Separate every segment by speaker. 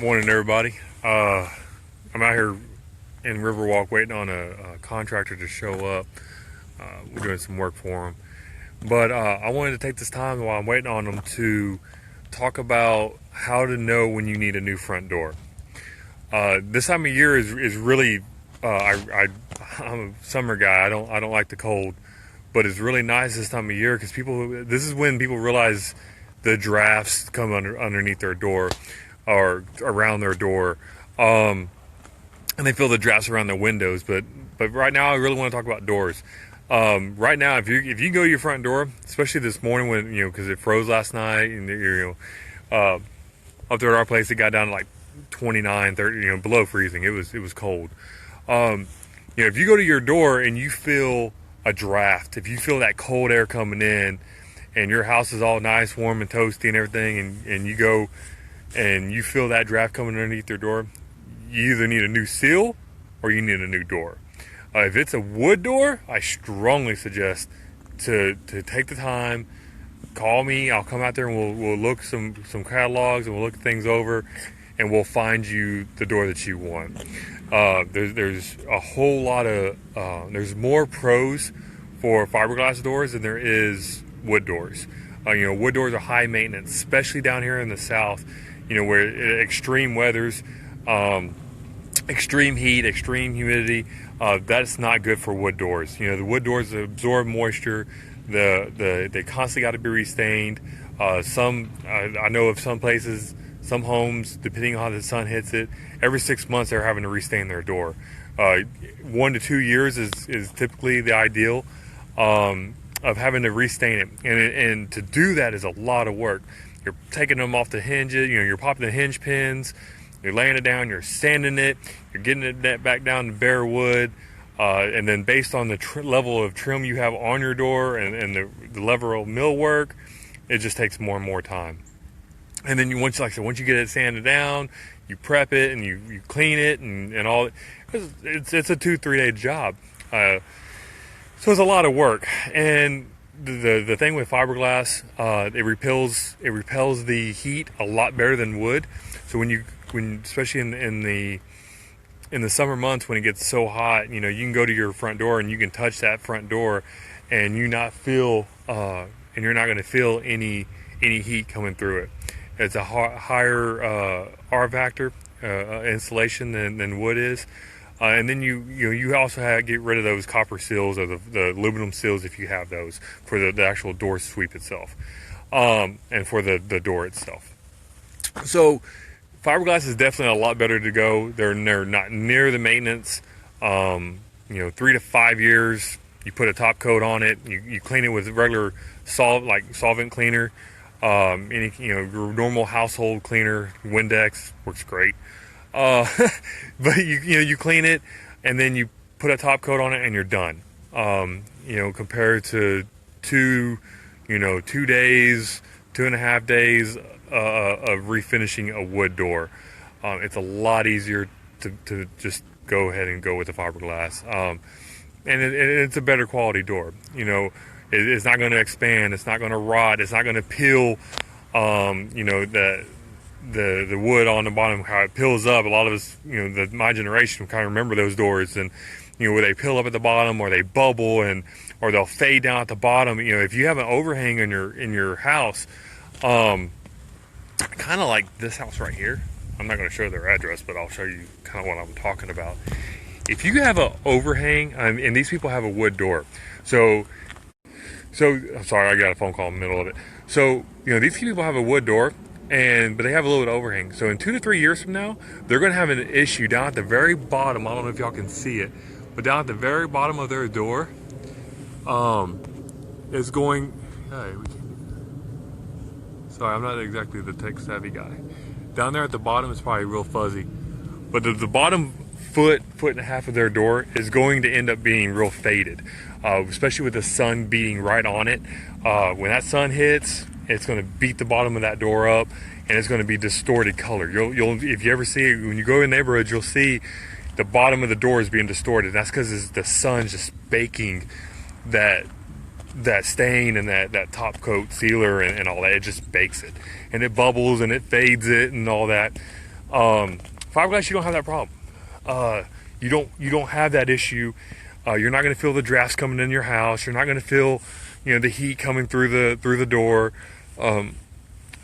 Speaker 1: Morning, everybody. I'm out here in Riverwalk waiting on a contractor to show up. We're doing some work for him. But I wanted to take this time while I'm waiting on him to talk about how to know when you need a new front door. This time of year is really, I'm a summer guy. I don't like the cold, but it's really nice this time of year because this is when people realize the drafts come underneath their door or around their door, and they feel the drafts around their windows. But right now, I really want to talk about doors. Right now, if you go to your front door, especially this morning when because it froze last night, and up there at our place it got down to like 29, 30, below freezing. It was cold. If you go to your door and you feel a draft, if you feel that cold air coming in, and your house is all nice, warm, and toasty and everything, and you go and you feel that draft coming underneath your door, you either need a new seal or you need a new door. If it's a wood door, I strongly suggest to take the time, call me. I'll come out there and we'll look some catalogs and we'll look things over, and we'll find you the door that you want. There's a whole lot of there's more pros for fiberglass doors than there is wood doors. Wood doors are high maintenance, especially down here in the South. Where extreme weathers, extreme heat, extreme humidity, that's not good for wood doors. The wood doors absorb moisture. They constantly got to be restained. I know of some places, some homes, depending on how the sun hits it, every 6 months they're having to restain their door. 1 to 2 years is typically the ideal of having to restain it, and to do that is a lot of work. You're taking them off the hinges, you're popping the hinge pins, you're laying it down, you're sanding it, you're getting it back down to bare wood, and then based on the level of trim you have on your door and the level of millwork, it just takes more and more time. And then once you get it sanded down, you prep it and you clean it and all. It's a 2-3 day job, so it's a lot of work. And the thing with fiberglass, it repels the heat a lot better than wood. So when especially in the summer months when it gets so hot, you can go to your front door and you can touch that front door, and you're not going to feel any heat coming through it. It's a higher R factor insulation than wood is. And then you also get rid of those copper seals or the aluminum seals if you have those for the actual door sweep itself, and for the door itself. So fiberglass is definitely a lot better to go. They're not near the maintenance. 3 to 5 years. You put a top coat on it. You clean it with regular solvent cleaner. Any your normal household cleaner, Windex works great. But you clean it and then you put a top coat on it and you're done. Compared to 2 days, 2.5 days of refinishing a wood door, it's a lot easier to just go ahead and go with the fiberglass. And it's a better quality door. It's not going to expand. It's not going to rot. It's not going to peel. The wood on the bottom, how it peels up. A lot of us, my generation kind of remember those doors, and where they peel up at the bottom, or they bubble, or they'll fade down at the bottom. If you have an overhang in your house, kind of like this house right here. I'm not going to show their address, but I'll show you kind of what I'm talking about. If you have an overhang, and these people have a wood door, so I'm sorry, I got a phone call in the middle of it. So these people have a wood door. But they have a little bit of overhang. So in 2 to 3 years from now, they're going to have an issue down at the very bottom. I don't know if y'all can see it, but down at the very bottom of their door, is going. Sorry, I'm not exactly the tech savvy guy. Down there at the bottom is probably real fuzzy, but the bottom foot and a half of their door is going to end up being real faded, especially with the sun beating right on it. When that sun hits, it's going to beat the bottom of that door up, and it's going to be distorted color. You'll if you ever see it, when you go in neighborhoods, you'll see the bottom of the door is being distorted. That's because the sun's just baking that stain and that top coat sealer and all that. It just bakes it, and it bubbles and it fades it and all that. Fiberglass, you don't have that problem. You don't have that issue. You're not going to feel the drafts coming in your house. You're not going to feel, the heat coming through the door.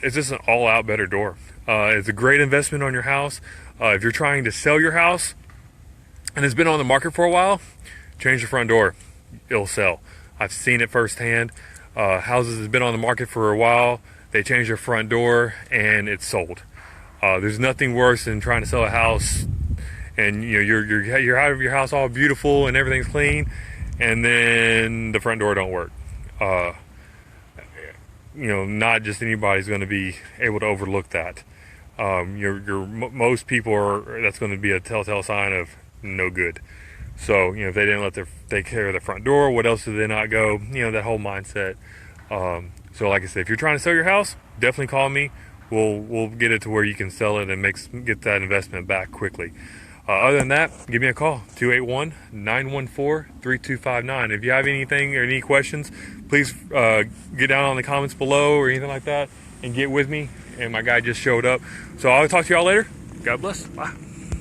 Speaker 1: It's just an all-out better door. It's a great investment on your house. If you're trying to sell your house and it's been on the market for a while, change the front door. It'll sell. I've seen it firsthand. Houses have been on the market for a while. They change their front door and it's sold. There's nothing worse than trying to sell a house and you're out of your house all beautiful and everything's clean, and then the front door don't work. Not just anybody's going to be able to overlook that. Most people that's going to be a telltale sign of no good. So if they didn't take care of the front door, what else did they not go? That whole mindset. So like I said, if you're trying to sell your house, definitely call me. We'll get it to where you can sell it and get that investment back quickly. Other than that, give me a call, 281-914-3259. If you have anything or any questions, please get down on the comments below or anything like that and get with me. And my guy just showed up. So I'll talk to y'all later. God bless. Bye.